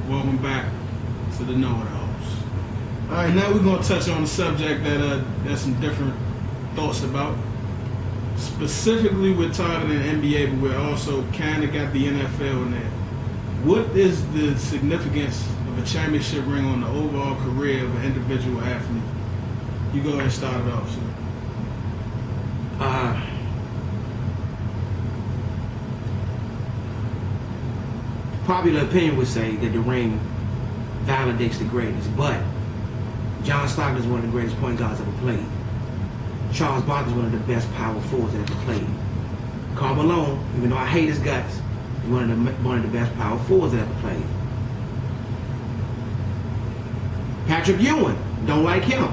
Welcome back to the Know-It-Alls. All right, now we're going to touch on a subject that there's some different thoughts about. Specifically, we're targeting the NBA, but we're also kind of got the NFL in there. What is the significance of a championship ring on the overall career of an individual athlete? You go ahead and start it off, sir. Popular opinion would say that the ring validates the greatness, but John Stockton is one of the greatest point guards ever played. Charles Barkley is one of the best power forwards that ever played. Karl Malone, even though I hate his guts, is one of the best power forwards that ever played. Patrick Ewing, don't like him.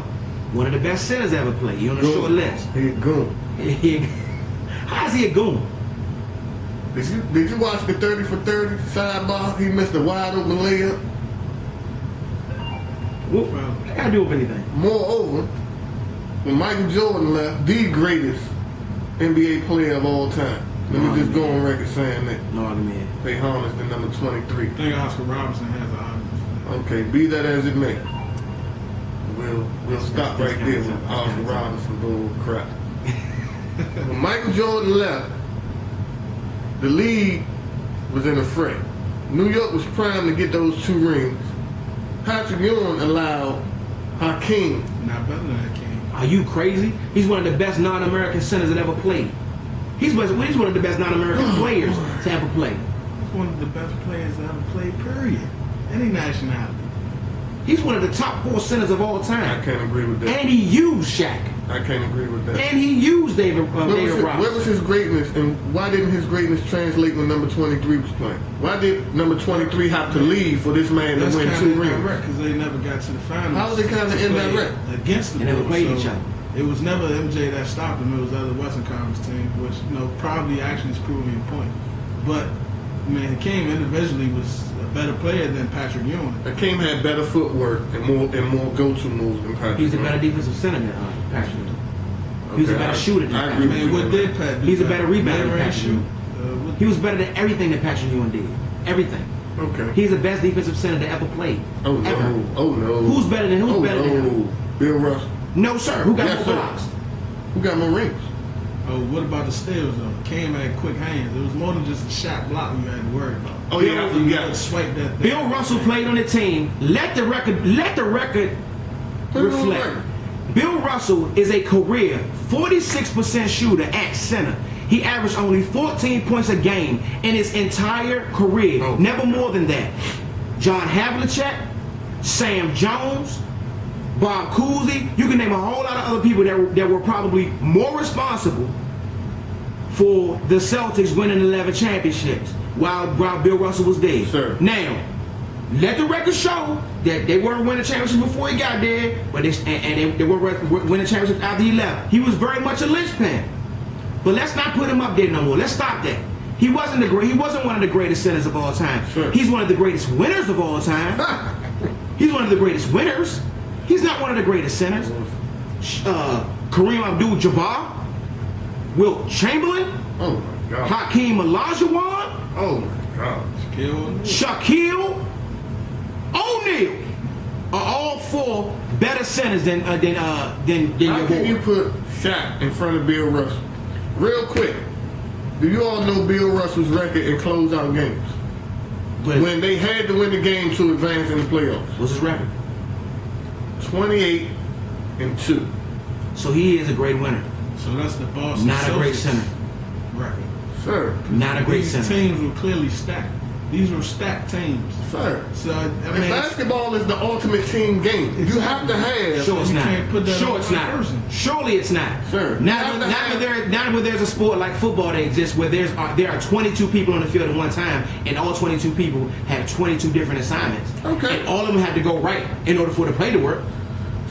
One of the best centers ever played. He on the short list. He a goon. How's he a goon? Did you watch the 30 for 30 sidebar? He missed a wide open layup. What that got to do with anything? Moreover, when Michael Jordan left, the greatest NBA player of all time. Let me just go on record saying that. No argument. They harnessed the number 23. I think Oscar Robertson has an argument. Okay, be that as it may. We'll stop right there with Oscar Robinson bull crap. When Michael Jordan left, the league was in a fray. New York was primed to get those 2 rings. Patrick Ewing allowed Hakeem. Not better than Hakeem. Are you crazy? He's one of the best non-American centers that ever played. He's one of the best non-American players to ever play. He's one of the best players that ever played, period. Any nationality. He's one of the top 4 centers of all time. I can't agree with that. And he used Shaq. I can't agree with that. And he used David Robinson. Where was his greatness, and why didn't his greatness translate when number 23 was playing? Why did number 23 have to leave for this man to win 2 rings? Because they never got to the finals. How was it kind of indirect? Against the They never Bulls, played so each other. It was never MJ that stopped them. It was the other Western Conference team, which probably actually is proving your point. But Hakeem individually was a better player than Patrick Ewing. Hakeem had better footwork and more go-to moves than Patrick. He's a better defensive center than Patrick Ewing. He's a better shooter than Patrick Ewing. What did Pat do? He's a better rebounder than Patrick Ewing. He was better than everything that Patrick Ewing did. Everything. Okay. He's the best defensive center that ever played. Oh no. Ever. Oh no. Who's better than him? Bill Russell. No, sir. Who got Yes, more sir. blocks? Who got more rings? Oh, what about the steals though? Hakeem had quick hands. It was more than just a shot block you had to worry about. Oh yeah, I forgot. Swipe that thing. Bill Russell played on the team. Let the record reflect. Bill Russell is a career 46% shooter at center. He averaged only 14 points a game in his entire career. Oh. Never more than that. John Havlicek, Sam Jones, Bob Cousy, you can name a whole lot of other people that were probably more responsible for the Celtics winning 11 championships while Bill Russell was there. Sir. Now, let the record show that they weren't winning championships before he got there, but they were winning championships after he left. He was very much a linchpin. But let's not put him up there no more. Let's stop that. He wasn't one of the greatest centers of all time. Sure. He's one of the greatest winners of all time. He's one of the greatest winners. He's not one of the greatest centers. Kareem Abdul-Jabbar, Wilt Chamberlain, Oh my God. Hakeem Olajuwon, Oh my God. Shaquille O'Neal are all 4 better centers than How your can you boy. put Shaq in front of Bill Russell? Real quick, do you all know Bill Russell's record in closeout games? When they had to win the game to advance in the playoffs. What's his record? 28-2. So he is a great winner. So that's the Boston Not a great Celtics center. record. Sir. Not a great These center. teams were clearly stacked. These were stacked teams. Sir. So And basketball is the ultimate team game. You have to have. Sure it's You not. can't put that Sure on it's one not. person. Surely it's not. Sir. Not when there's a sport like football that exists where there are 22 people on the field at one time, and all 22 people have 22 different assignments. Okay. And all of them have to go right in order for the play to work.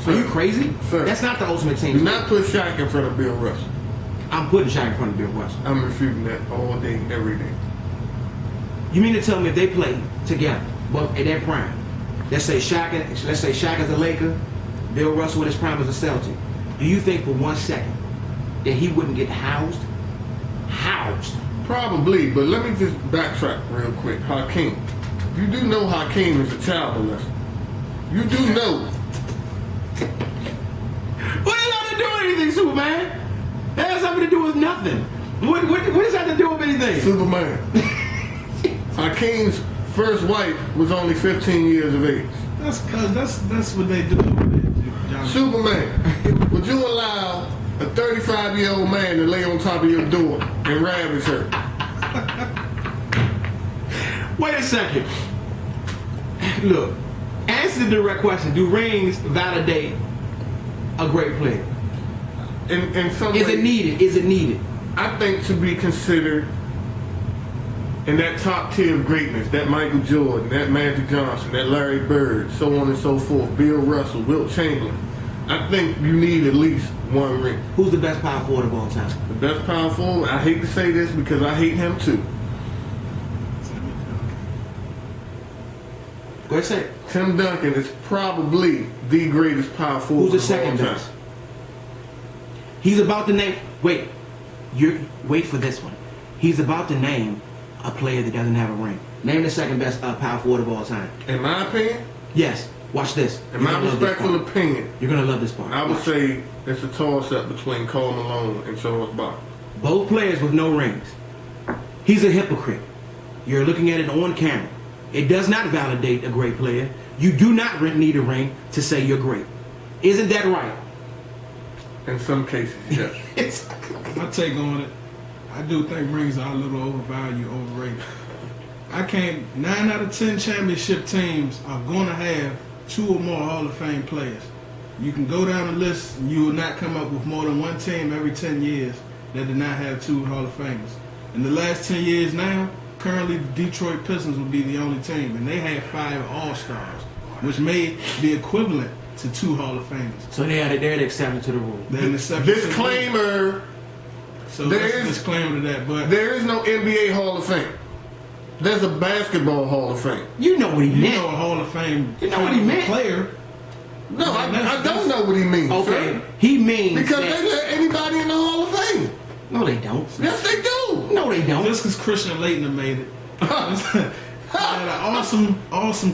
Sir. Are you crazy? Sir. That's not the ultimate team. Do not put Shaq in front of Bill Russell. I'm putting Shaq in front of Bill Russell. I'm refuting that all day, every day. You mean to tell me if they play together, but at their prime, let's say Shaq is a Laker, Bill Russell at his prime is a Celtic, do you think for 1 second that he wouldn't get housed? Housed. Probably, but let me just backtrack real quick. Hakeem. You do know Hakeem is a child molester. You do know. What does that have to do with anything, Superman? That has something to do with nothing. What does that have to do with anything? Superman. Hakeem's first wife was only 15 years of age. That's because that's what they do over there, John. Superman, would you allow a 35-year-old man to lay on top of your door and ravage her? Wait a second. Look, answer the direct question. Do rings validate a great player? In some Is way, it needed? Is it needed? I think to be considered in that top tier of greatness, that Michael Jordan, that Magic Johnson, that Larry Bird, so on and so forth, Bill Russell, Wilt Chamberlain, I think you need at least one ring. Who's the best power forward of all time? The best power forward, I hate to say this because I hate him too. Go ahead, say it. Tim Duncan is probably the greatest power forward Who's the of all second time. best? He's about to name. Wait, wait for this one. He's about to name a player that doesn't have a ring. Name the second best power forward of all time. In my opinion, Yes. Watch this. in my respectful opinion, You're gonna love this part. I would Watch. say it's a toss-up between Karl Malone and Charles Barkley. Both players with no rings. He's a hypocrite. You're looking at it on camera. It does not validate a great player. You do not need a ring to say you're great. Isn't that right? In some cases, yes. My take on it, I do think rings are a little overvalued, overrated. 9 out of 10 championship teams are going to have 2 or more Hall of Fame players. You can go down the list and you will not come up with more than one team every 10 years that did not have 2 Hall of Famers. In the last 10 years now, currently the Detroit Pistons would be the only team, and they have 5 All-Stars, which may be equivalent to 2 Hall of Famers. So they're the exception to the rule. They're an exception to the rule. Disclaimer, So there's a disclaimer to that, but there is no NBA Hall of Fame. There's a basketball Hall of Fame. You know what he you meant. know a Hall of Fame You know what he meant. player. No, I don't know what he means, Okay, sir. he means Because that, they let anybody in the Hall of Fame. no, they don't. Yes, they do. No, they don't. Just because Christian Laettner made it. Had an awesome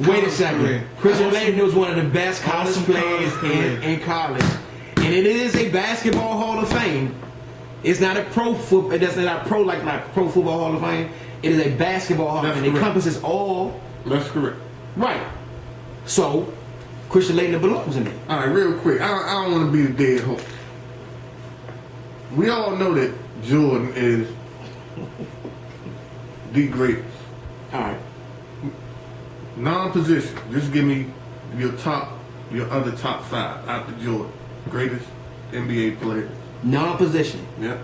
Wait a college second. career. Christian Awesome- Laettner was one of the best college Awesome players college career. in college, and it is a basketball Hall of Fame. It's not a pro football. It doesn't not pro like pro football Hall of Fame. It is a basketball Hall of That's Fame. It correct. encompasses all That's correct. right. So Christian Laettner belongs in it. All right, real quick. I don't want to be the dead horse. We all know that Jordan is the greatest. All right. Non-position. Just give me your other top 5 after Jordan. Greatest NBA player. Non-position. Yeah.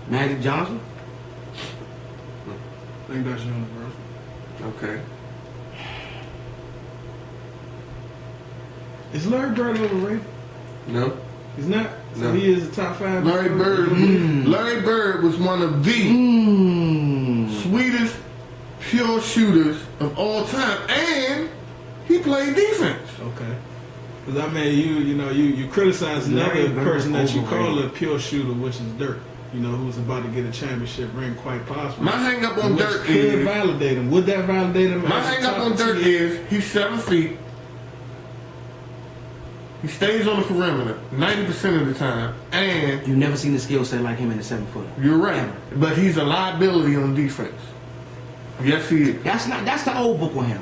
Magic Johnson. I think that's universal. Okay. Is Larry Bird overrated? No. He's not. So No. he is a top 5. Larry Bird. Larry Bird was one of the sweetest, pure shooters of all time, and he played defense. Okay. Because I mean, you criticize Larry another Bird person that you call overrated. a pure shooter, which is Dirk. Who's about to get a championship ring, quite possibly. My hang up on Which Dirk could is validate him. Would that validate him? my as a hang up top on Dirk tier? is he's 7 feet. He stays on the perimeter 90% of the time, and You've never seen a skill set like him in the 7-footer. you're right, Ever. but he's a liability on defense. Yes, he is. That's the old book on him.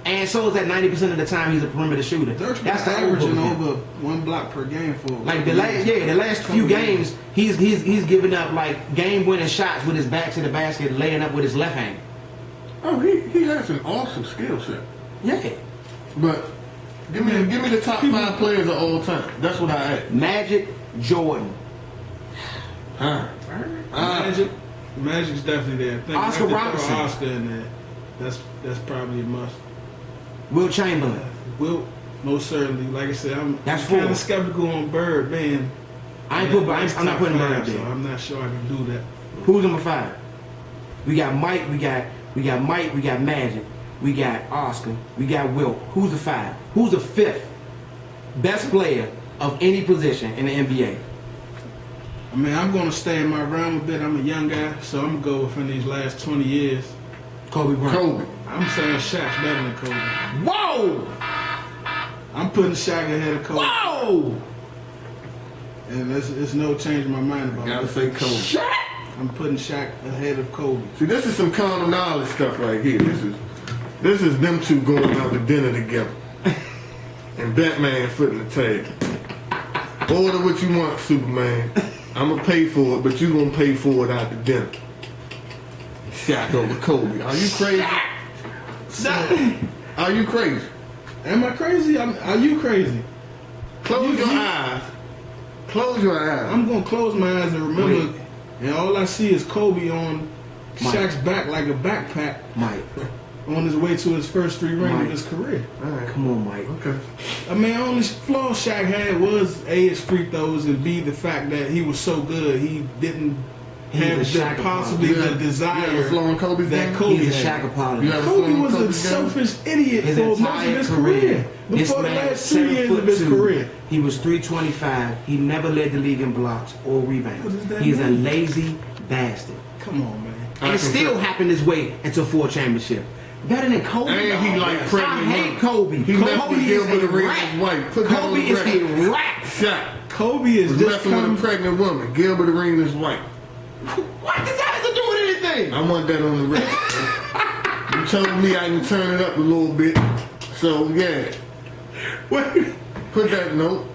And so is that 90% of the time he's a perimeter shooter. Dirk's That's been the old book averaging on him. over 1 block per game for Like the last few games, he's giving up like game winning shots with his back to the basket, laying up with his left hand. Oh, he has an awesome skill set. Yeah. But give me the top 5 players of all time. That's what I ask. Magic, Jordan. Magic's definitely there. I think Oscar I have to throw Robertson. Oscar in there. That's probably a must. Will Chamberlain. Will most certainly. Like I said, I'm That's kind 4. of skeptical on Bird, man. I'm not putting Bird up so there. I'm not sure I can do that. Who's number 5? We got Mike, we got Mike, we got Magic, we got Oscar, we got Wilt. Who's the 5? Who's the 5th best player of any position in the NBA? I mean, I'm going to stay in my realm a bit. I'm a young guy, so I'm going to go within these last 20 years. Kobe Bryant. Kobe. I'm saying Shaq's better than Kobe. Whoa! I'm putting Shaq ahead of Kobe. Whoa! And it's no change in my mind about Gotta it. say Kobe. Shaq! I'm putting Shaq ahead of Kobe. See, this is some common knowledge stuff right here. This is them two going out to dinner together. And Batman footing the tag. Order what you want, Superman. I'm gonna pay for it, but you gonna pay for it after dinner. Shaq over Kobe. Are you crazy? Are you crazy? Am I crazy? Are you crazy? Close your eyes. Close your eyes. I'm gonna close my eyes and remember, and all I see is Kobe on Shaq's back like a backpack, Mike. on his way to his first 3 rings of his career. All right. Come on, Mike. Okay. I mean, only flaw Shaq had was A, his free throws, and B, the fact that he was so good he didn't have He's a Shaq possibly You the ever desire flown Kobe's that game? Kobe He's a had. Shaq apologist. You ever Kobe flown was a Kobe's game? selfish idiot His for most of entire his career. career. This Before the man, last 2 years of his 7'2". career. He was 325. He never led the league in blocks or What does rebounds. that He's a mean? lazy bastard. Come on, man. And it still happened his way into 4 championships. Better than Kobe. And he like I pregnant hate women. Kobe. He messed Kobe with is Gilbert a Arenas' rat. wife. Put that on Kobe the is record. a rat. Shaq Kobe is was just messing with a come. pregnant woman. Gilbert Arenas' wife. What does that have to do with anything? I want that on the record. You told me I can turn it up a little bit. So, yeah. Wait. Put that note.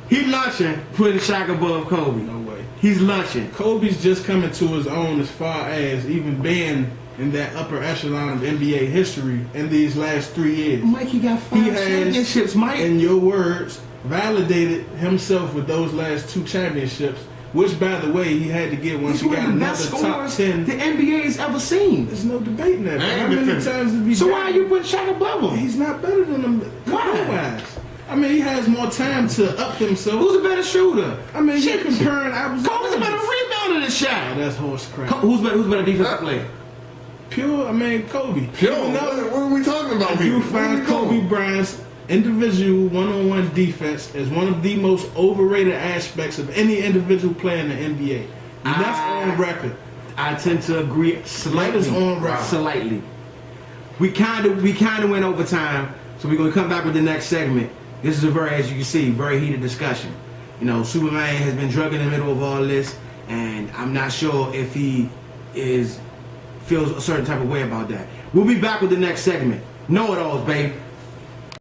He lunching, putting Shaq above Kobe. No way. He's lunching. Kobe's just coming to his own as far as even being in that upper echelon of NBA history in these last 3 years. Mike, he got 5 He has, championships, Mike. in your words, validated himself with those last 2 championships, which, by the way, he had to get once He's he one got of the another best top scorers 10. the NBA's ever seen. There's no debating that. I ain't How many defending. times did he So why are you putting Shaq above him? He's not better than him. Why? career-wise. I mean, he has more time to up himself. Who's a better shooter? I mean, you're Shit. comparing apples to Kobe's a better oranges. rebounder than Oh, Shaq. that's horse crap. Who's better defensive player? Pure, I mean, Kobe. Yo, Even though what are we talking about here? you Where find we Kobe going? Bryant's individual one-on-one defense as one of the most overrated aspects of any individual player in the NBA. And that's on record. I tend to agree slightly. That is on record. Slightly. We kind of went over time, so we're gonna come back with the next segment. This is a very, as you can see, very heated discussion. You know, Superman has been drug in the middle of all this, and I'm not sure if he feels a certain type of way about that. We'll be back with the next segment. Know-it-alls, babe.